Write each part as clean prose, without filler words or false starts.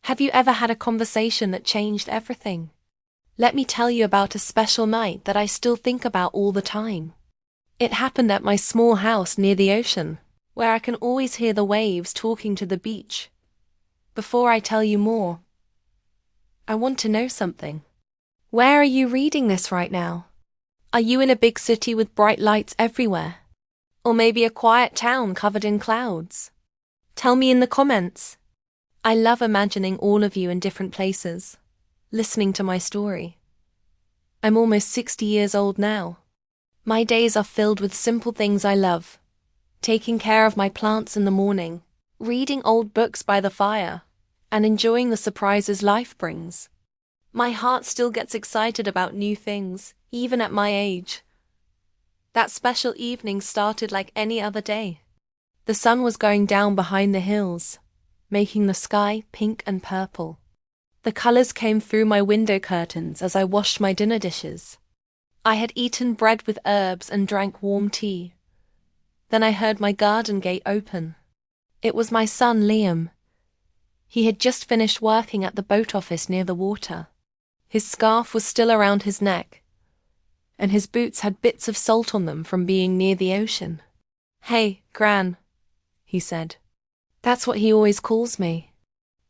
Have you ever had a conversation that changed everything? Let me tell you about a special night that I still think about all the time. It happened at my small house near the ocean, where I can always hear the waves talking to the beach. Before I tell you more, I want to know something. Where are you reading this right now? Are you in a big city with bright lights everywhere? Or maybe a quiet town covered in clouds? Tell me in the comments. I love imagining all of you in different places, listening to my story. I'm almost 60 years old now. My days are filled with simple things I love. Taking care of my plants in the morning, reading old books by the fire, and enjoying the surprises life brings. My heart still gets excited about new things, even at my age. That special evening started like any other day. The sun was going down behind the hills, making the sky pink and purple. The colors came through my window curtains as I washed my dinner dishes. I had eaten bread with herbs and drank warm tea. Then I heard my garden gate open. It was my son, Liam. He had just finished working at the boat office near the water. His scarf was still around his neck, and his boots had bits of salt on them from being near the ocean. "Hey, Gran," he said. That's what he always calls me.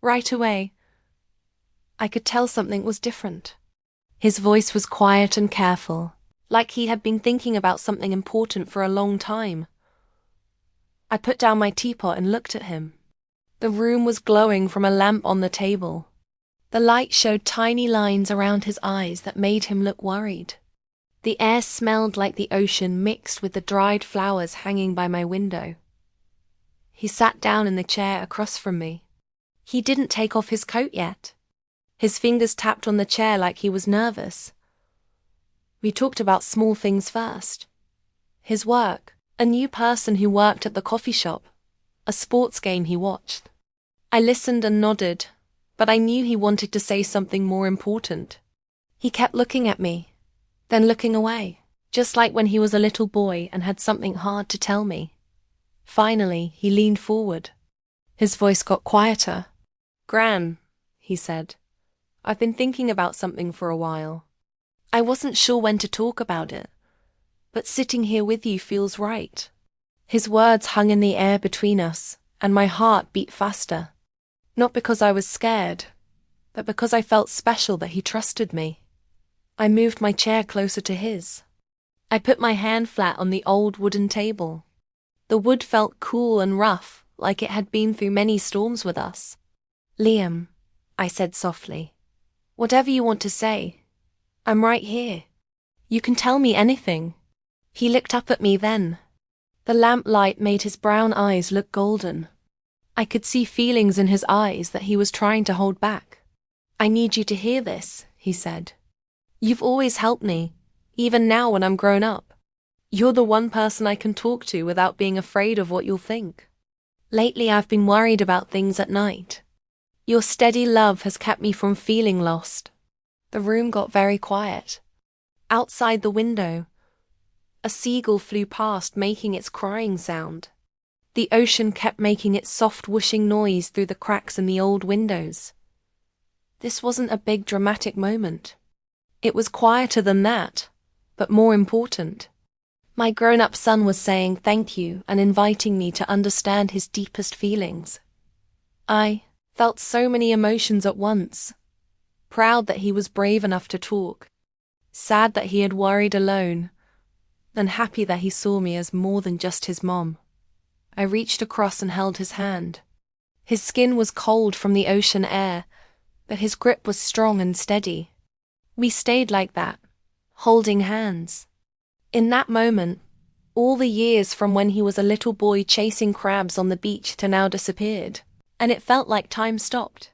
Right away, I could tell something was different. His voice was quiet and careful, like he had been thinking about something important for a long time. I put down my teapot and looked at him. The room was glowing from a lamp on the table. The light showed tiny lines around his eyes that made him look worried. The air smelled like the ocean mixed with the dried flowers hanging by my window. He sat down in the chair across from me. He didn't take off his coat yet. His fingers tapped on the chair like he was nervous. We talked about small things first. His work, a new person who worked at the coffee shop, a sports game he watched. I listened and nodded, but I knew he wanted to say something more important. He kept looking at me, then looking away, just like when he was a little boy and had something hard to tell me. Finally, he leaned forward. His voice got quieter. "Gran," he said, "I've been thinking about something for a while. I wasn't sure when to talk about it, but sitting here with you feels right." His words hung in the air between us, and my heart beat faster. Not because I was scared, but because I felt special that he trusted me. I moved my chair closer to his. I put my hand flat on the old wooden table. The wood felt cool and rough, like it had been through many storms with us. "Liam," I said softly, "whatever you want to say, I'm right here. You can tell me anything." He looked up at me then. The lamplight made his brown eyes look golden. I could see feelings in his eyes that he was trying to hold back. "I need you to hear this," he said. "You've always helped me, even now when I'm grown up. You're the one person I can talk to without being afraid of what you'll think. Lately I've been worried about things at night. Your steady love has kept me from feeling lost." The room got very quiet. Outside the window, a seagull flew past making its crying sound. The ocean kept making its soft whooshing noise through the cracks in the old windows. This wasn't a big dramatic moment. It was quieter than that, but more important. My grown-up son was saying thank you and inviting me to understand his deepest feelings. I felt so many emotions at once. Proud that he was brave enough to talk, sad that he had worried alone, and happy that he saw me as more than just his mom. I reached across and held his hand. His skin was cold from the ocean air, but his grip was strong and steady. We stayed like that, holding hands. In that moment, all the years from when he was a little boy chasing crabs on the beach to now disappeared, and it felt like time stopped.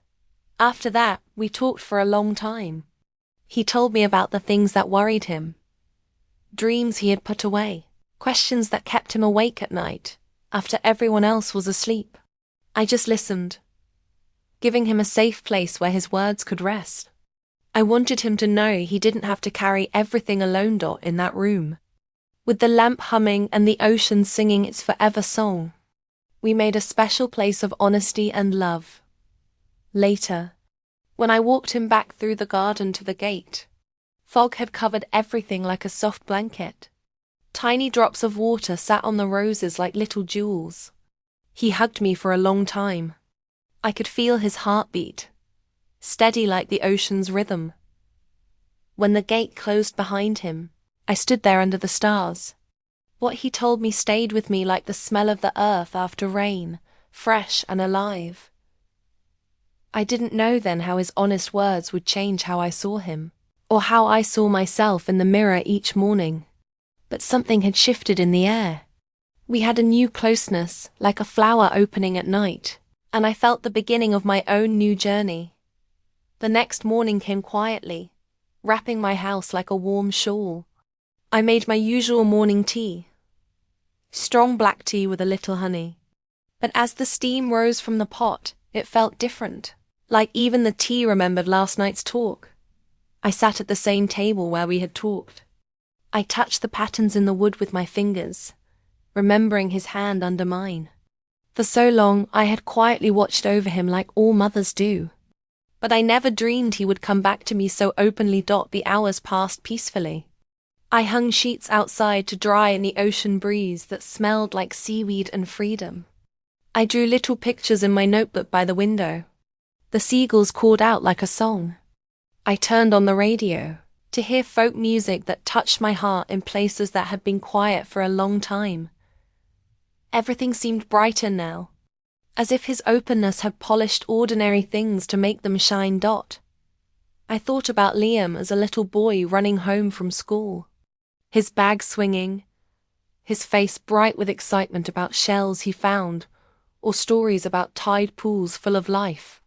After that, we talked for a long time. He told me about the things that worried him, dreams he had put away, questions that kept him awake at night, after everyone else was asleep. I just listened, giving him a safe place where his words could rest. I wanted him to know he didn't have to carry everything alone in that room. With the lamp humming and the ocean singing its forever song, we made a special place of honesty and love. Later, when I walked him back through the garden to the gate, fog had covered everything like a soft blanket. Tiny drops of water sat on the roses like little jewels. He hugged me for a long time. I could feel his heartbeat, steady like the ocean's rhythm. When the gate closed behind him, I stood there under the stars. What he told me stayed with me like the smell of the earth after rain, fresh and alive. I didn't know then how his honest words would change how I saw him, or how I saw myself in the mirror each morning. But something had shifted in the air. We had a new closeness, like a flower opening at night, and I felt the beginning of my own new journey. The next morning came quietly, wrapping my house like a warm shawl. I made my usual morning tea. Strong black tea with a little honey. But as the steam rose from the pot, it felt different, like even the tea remembered last night's talk. I sat at the same table where we had talked. I touched the patterns in the wood with my fingers, remembering his hand under mine. For so long, I had quietly watched over him like all mothers do. But I never dreamed he would come back to me so openly. The hours passed peacefully. I hung sheets outside to dry in the ocean breeze that smelled like seaweed and freedom. I drew little pictures in my notebook by the window. The seagulls called out like a song. I turned on the radio to hear folk music that touched my heart in places that had been quiet for a long time. Everything seemed brighter now, as if his openness had polished ordinary things to make them shine. I thought about Liam as a little boy running home from school, his bag swinging, his face bright with excitement about shells he found, or stories about tide pools full of life.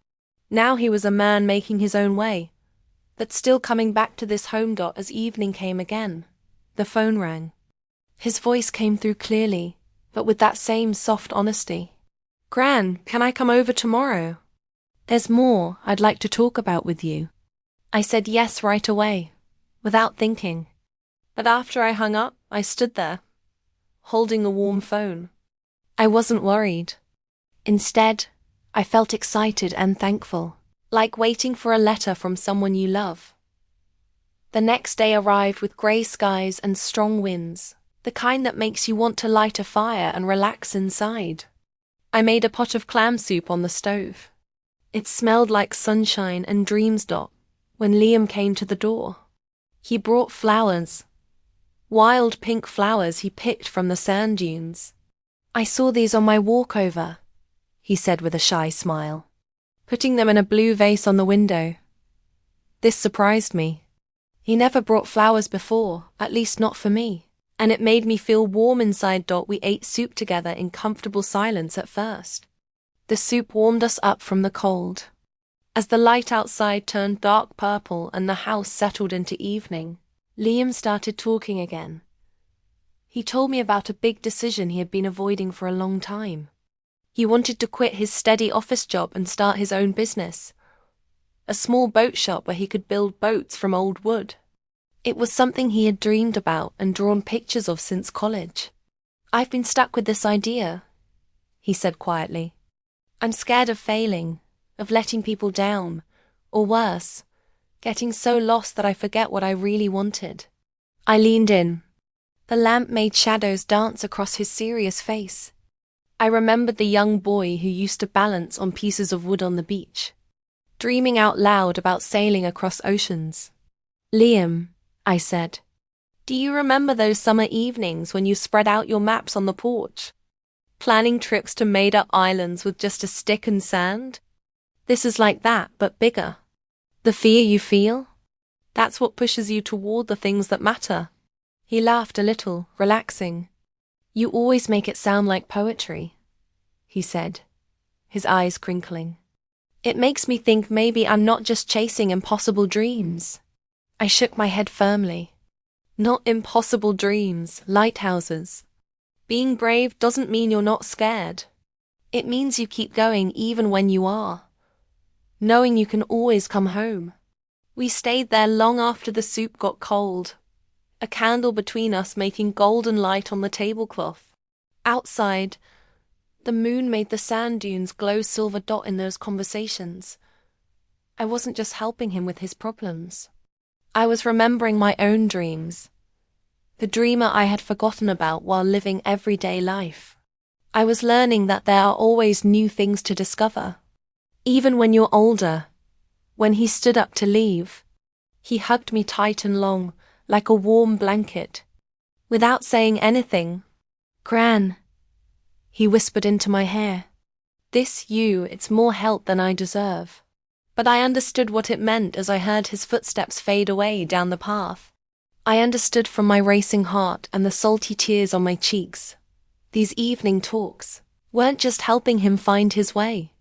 Now he was a man making his own way, but still coming back to this home. As evening came again, the phone rang. His voice came through clearly, but with that same soft honesty. "Gran, can I come over tomorrow? There's more I'd like to talk about with you." I said yes right away, without thinking. But after I hung up, I stood there, holding the warm phone. I wasn't worried. Instead, I felt excited and thankful, like waiting for a letter from someone you love. The next day arrived with grey skies and strong winds, the kind that makes you want to light a fire and relax inside. I made a pot of clam soup on the stove. It smelled like sunshine and dreams. When Liam came to the door, he brought flowers, wild pink flowers he picked from the sand dunes. "I saw these on my walk over," he said with a shy smile, putting them in a blue vase on the window. This surprised me. He never brought flowers before, at least not for me. And it made me feel warm inside. We ate soup together in comfortable silence at first. The soup warmed us up from the cold. As the light outside turned dark purple and the house settled into evening, Liam started talking again. He told me about a big decision he had been avoiding for a long time. He wanted to quit his steady office job and start his own business, a small boat shop where he could build boats from old wood. It was something he had dreamed about and drawn pictures of since college. "I've been stuck with this idea," he said quietly. "I'm scared of failing, of letting people down, or worse, getting so lost that I forget what I really wanted." I leaned in. The lamp made shadows dance across his serious face. I remembered the young boy who used to balance on pieces of wood on the beach, dreaming out loud about sailing across oceans. "Liam," I said, "do you remember those summer evenings when you spread out your maps on the porch, planning trips to made-up islands with just a stick and sand? This is like that, but bigger. The fear you feel? That's what pushes you toward the things that matter." He laughed a little, relaxing. "You always make it sound like poetry," he said, his eyes crinkling. "It makes me think maybe I'm not just chasing impossible dreams." I shook my head firmly. "Not impossible dreams, lighthouses. Being brave doesn't mean you're not scared. It means you keep going even when you are, knowing you can always come home." We stayed there long after the soup got cold, a candle between us making golden light on the tablecloth. Outside, the moon made the sand dunes glow silver in those conversations, I wasn't just helping him with his problems. I was remembering my own dreams, the dreamer I had forgotten about while living everyday life. I was learning that there are always new things to discover. Even when you're older. When he stood up to leave, he hugged me tight and long, like a warm blanket. Without saying anything, "Gran," he whispered into my hair. It's more help than I deserve." But I understood what it meant as I heard his footsteps fade away down the path. I understood from my racing heart and the salty tears on my cheeks. These evening talks weren't just helping him find his way.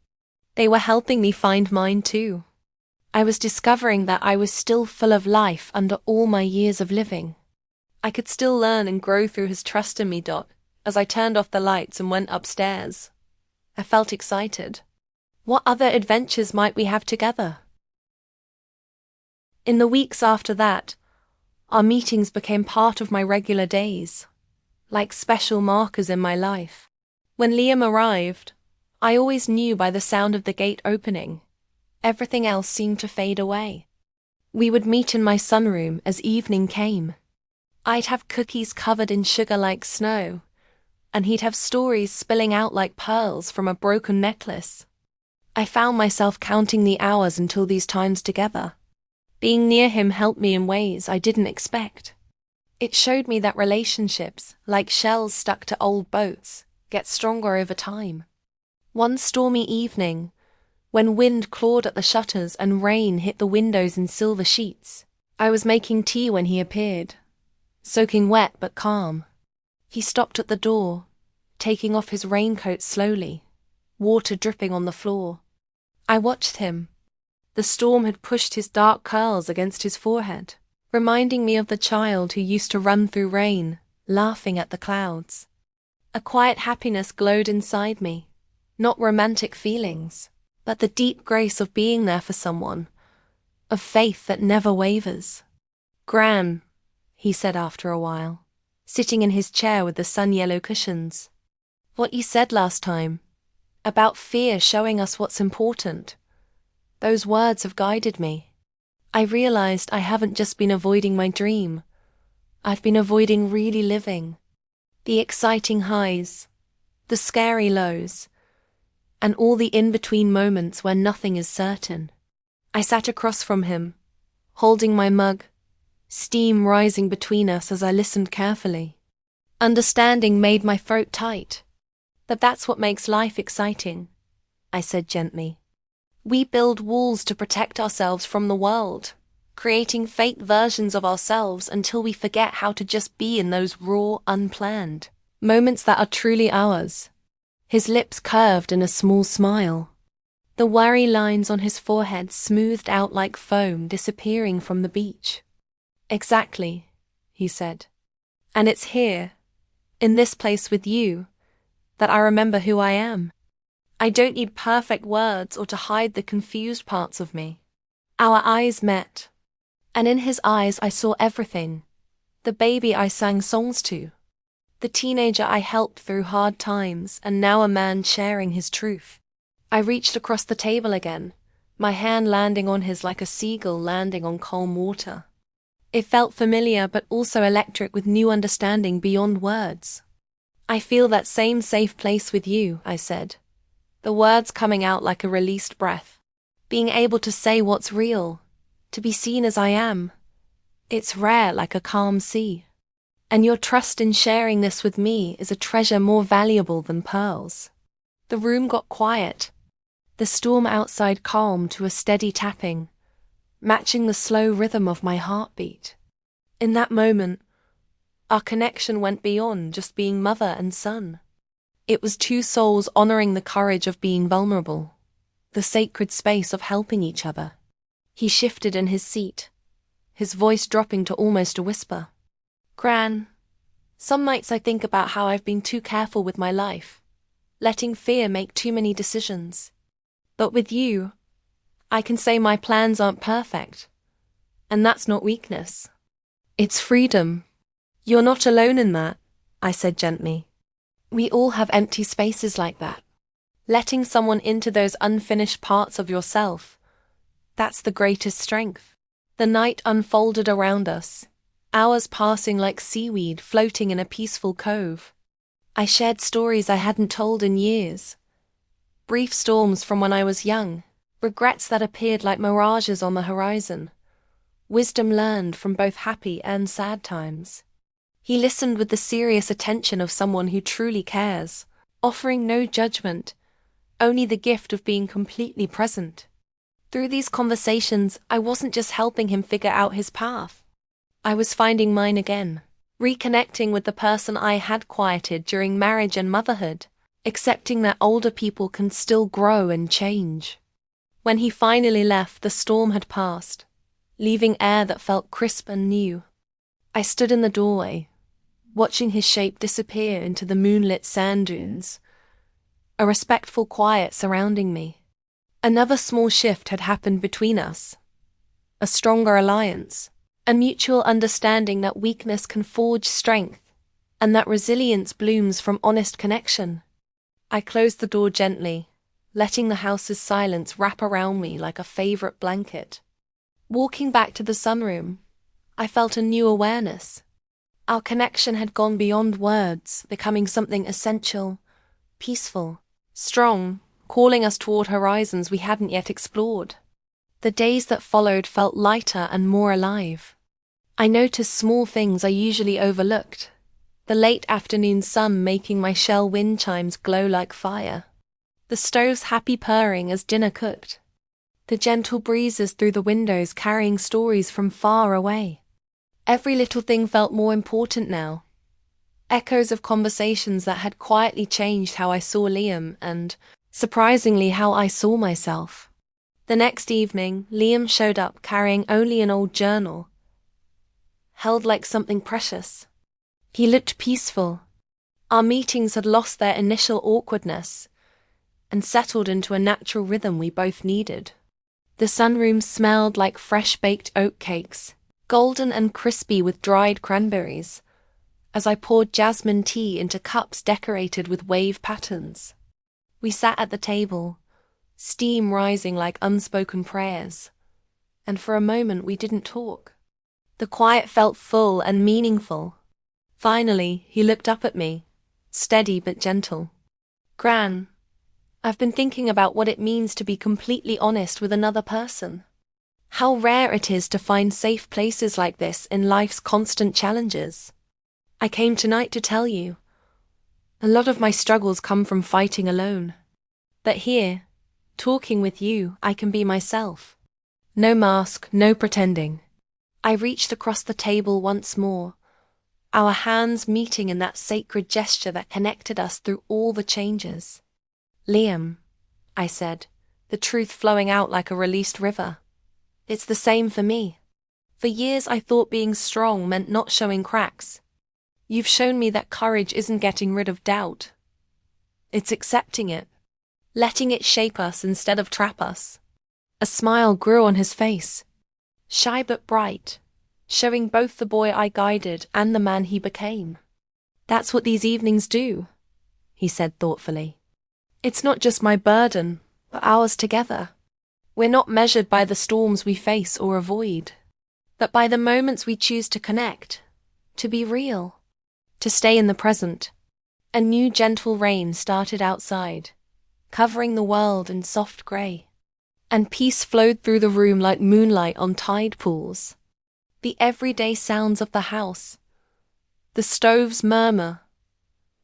They were helping me find mine too. I was discovering that I was still full of life under all my years of living. I could still learn and grow through his trust in me. As I turned off the lights and went upstairs, I felt excited. What other adventures might we have together? In the weeks after that, our meetings became part of my regular days, like special markers in my life. When Liam arrived, I always knew by the sound of the gate opening. Everything else seemed to fade away. We would meet in my sunroom as evening came. I'd have cookies covered in sugar like snow, and he'd have stories spilling out like pearls from a broken necklace. I found myself counting the hours until these times together. Being near him helped me in ways I didn't expect. It showed me that relationships, like shells stuck to old boats, get stronger over time. One stormy evening, when wind clawed at the shutters and rain hit the windows in silver sheets, I was making tea when he appeared, soaking wet but calm. He stopped at the door, taking off his raincoat slowly, water dripping on the floor. I watched him. The storm had pushed his dark curls against his forehead, reminding me of the child who used to run through rain, laughing at the clouds. A quiet happiness glowed inside me, not romantic feelings, but the deep grace of being there for someone, of faith that never wavers. "Gran," he said after a while, sitting in his chair with the sun-yellow cushions. "What you said last time, about fear showing us what's important, those words have guided me. I realized I haven't just been avoiding my dream. I've been avoiding really living. The exciting highs, the scary lows, and all the in-between moments where nothing is certain." I sat across from him, holding my mug, steam rising between us as I listened carefully. Understanding made my throat tight. "That's what makes life exciting," I said gently. "We build walls to protect ourselves from the world, creating fake versions of ourselves until we forget how to just be in those raw, unplanned moments that are truly ours." His lips curved in a small smile. The worry lines on his forehead smoothed out like foam disappearing from the beach. "Exactly," he said. "And it's here, in this place with you, that I remember who I am. I don't need perfect words or to hide the confused parts of me." Our eyes met, and in his eyes I saw everything. The baby I sang songs to, the teenager I helped through hard times, and now a man sharing his truth. I reached across the table again, my hand landing on his like a seagull landing on calm water. It felt familiar but also electric with new understanding beyond words. "I feel that same safe place with you," I said, the words coming out like a released breath. "Being able to say what's real, to be seen as I am. It's rare, like a calm sea. And your trust in sharing this with me is a treasure more valuable than pearls." The room got quiet, the storm outside calmed to a steady tapping, matching the slow rhythm of my heartbeat. In that moment, our connection went beyond just being mother and son. It was two souls honoring the courage of being vulnerable, the sacred space of helping each other. He shifted in his seat, his voice dropping to almost a whisper. "Gran, some nights I think about how I've been too careful with my life, letting fear make too many decisions. But with you, I can say my plans aren't perfect, and that's not weakness. It's freedom. You're not alone in that," I said gently. "We all have empty spaces like that. Letting someone into those unfinished parts of yourself, That's the greatest strength. The night unfolded around us, hours passing like seaweed floating in a peaceful cove. I shared stories I hadn't told in years. Brief storms from when I was young, regrets that appeared like mirages on the horizon, wisdom learned from both happy and sad times. He listened with the serious attention of someone who truly cares, offering no judgment, only the gift of being completely present. Through these conversations, I wasn't just helping him figure out his path. I was finding mine again, reconnecting with the person I had quieted during marriage and motherhood, accepting that older people can still grow and change. When he finally left, the storm had passed, leaving air that felt crisp and new. I stood in the doorway, watching his shape disappear into the moonlit sand dunes, a respectful quiet surrounding me. Another small shift had happened between us, a stronger alliance, a mutual understanding that weakness can forge strength, and that resilience blooms from honest connection. I closed the door gently, letting the house's silence wrap around me like a favorite blanket. Walking back to the sunroom, I felt a new awareness. Our connection had gone beyond words, becoming something essential, peaceful, strong, calling us toward horizons we hadn't yet explored. The days that followed felt lighter and more alive. I noticed small things I usually overlooked, the late afternoon sun making my shell wind chimes glow like fire, the stove's happy purring as dinner cooked, the gentle breezes through the windows carrying stories from far away. Every little thing felt more important now. Echoes of conversations that had quietly changed how I saw Liam and, surprisingly, how I saw myself. The next evening, Liam showed up carrying only an old journal, held like something precious. He looked peaceful. Our meetings had lost their initial awkwardness and settled into a natural rhythm we both needed. The sunroom smelled like fresh-baked oat cakes, golden and crispy with dried cranberries, as I poured jasmine tea into cups decorated with wave patterns. We sat at the table, steam rising like unspoken prayers, and for a moment we didn't talk. The quiet felt full and meaningful. Finally, he looked up at me, steady but gentle. "Gran, I've been thinking about what it means to be completely honest with another person. How rare it is to find safe places like this in life's constant challenges. I came tonight to tell you. A lot of my struggles come from fighting alone. But here, talking with you, I can be myself. No mask, no pretending." I reached across the table once more, our hands meeting in that sacred gesture that connected us through all the changes. "Liam," I said, the truth flowing out like a released river. "It's the same for me. For years I thought being strong meant not showing cracks. You've shown me that courage isn't getting rid of doubt. It's accepting it, letting it shape us instead of trap us." A smile grew on his face, shy but bright, showing both the boy I guided and the man he became. "That's what these evenings do," he said thoughtfully. "It's not just my burden, but ours together. We're not measured by the storms we face or avoid, but by the moments we choose to connect, to be real, to stay in the present." A new gentle rain started outside, covering the world in soft grey, and peace flowed through the room like moonlight on tide pools. The everyday sounds of the house, the stove's murmur,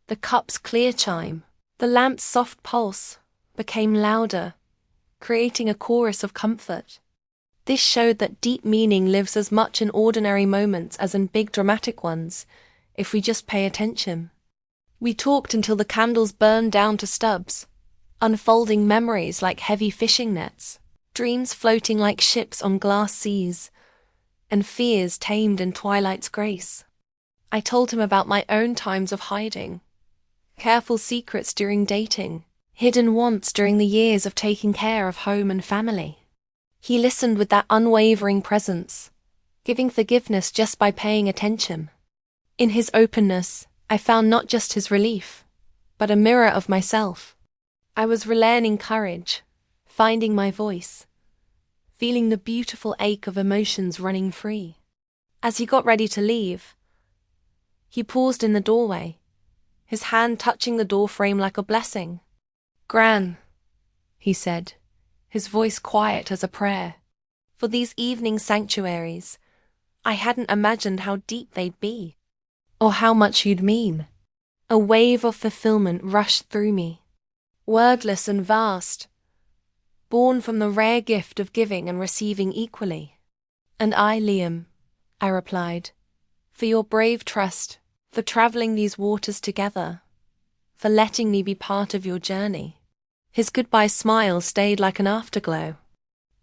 the cup's clear chime, the lamp's soft pulse, became louder, creating a chorus of comfort. This showed that deep meaning lives as much in ordinary moments as in big dramatic ones, if we just pay attention. We talked until the candles burned down to stubs, unfolding memories like heavy fishing nets, dreams floating like ships on glass seas, and fears tamed in twilight's grace. I told him about my own times of hiding, careful secrets during dating, hidden wants during the years of taking care of home and family. He listened with that unwavering presence, giving forgiveness just by paying attention. In his openness, I found not just his relief, but a mirror of myself. I was relearning courage, finding my voice, feeling the beautiful ache of emotions running free. As he got ready to leave, he paused in the doorway, his hand touching the door frame like a blessing. "Gran," he said, his voice quiet as a prayer. For these evening sanctuaries, I hadn't imagined how deep they'd be, or how much you'd mean. A wave of fulfillment rushed through me, wordless and vast, born from the rare gift of giving and receiving equally. "And I, Liam," I replied, "for your brave trust, for traveling these waters together, for letting me be part of your journey." His goodbye smile stayed like an afterglow.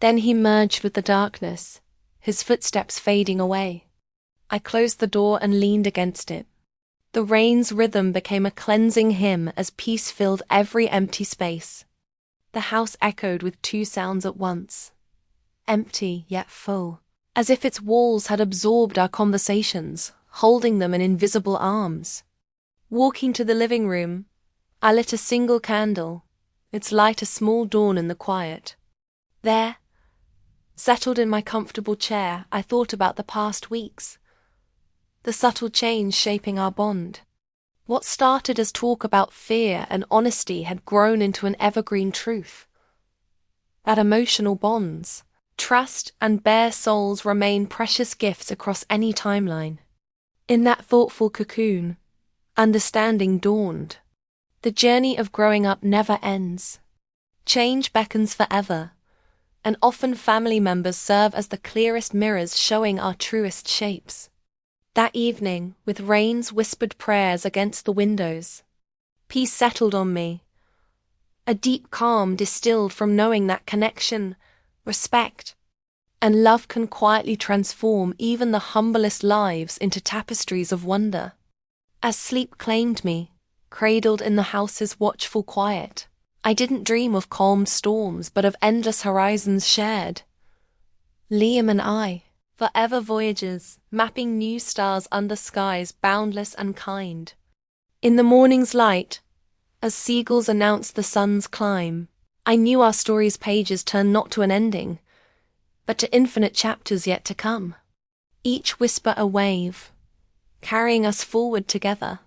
Then he merged with the darkness, his footsteps fading away. I closed the door and leaned against it. The rain's rhythm became a cleansing hymn as peace filled every empty space. The house echoed with two sounds at once, empty yet full, as if its walls had absorbed our conversations, holding them in invisible arms. Walking to the living room, I lit a single candle, its light a small dawn in the quiet. There, settled in my comfortable chair, I thought about the past weeks, the subtle change shaping our bond. What started as talk about fear and honesty had grown into an evergreen truth. That emotional bonds, trust and bare souls remain precious gifts across any timeline. In that thoughtful cocoon, understanding dawned. The journey of growing up never ends. Change beckons forever, and often family members serve as the clearest mirrors showing our truest shapes. That evening, with rain's whispered prayers against the windows, peace settled on me, a deep calm distilled from knowing that connection, respect, and love can quietly transform even the humblest lives into tapestries of wonder. As sleep claimed me, cradled in the house's watchful quiet, I didn't dream of calmed storms but of endless horizons shared. Liam and I, forever voyagers, mapping new stars under skies boundless and kind. In the morning's light, as seagulls announced the sun's climb, I knew our story's pages turned not to an ending, but to infinite chapters yet to come. Each whisper a wave, carrying us forward together.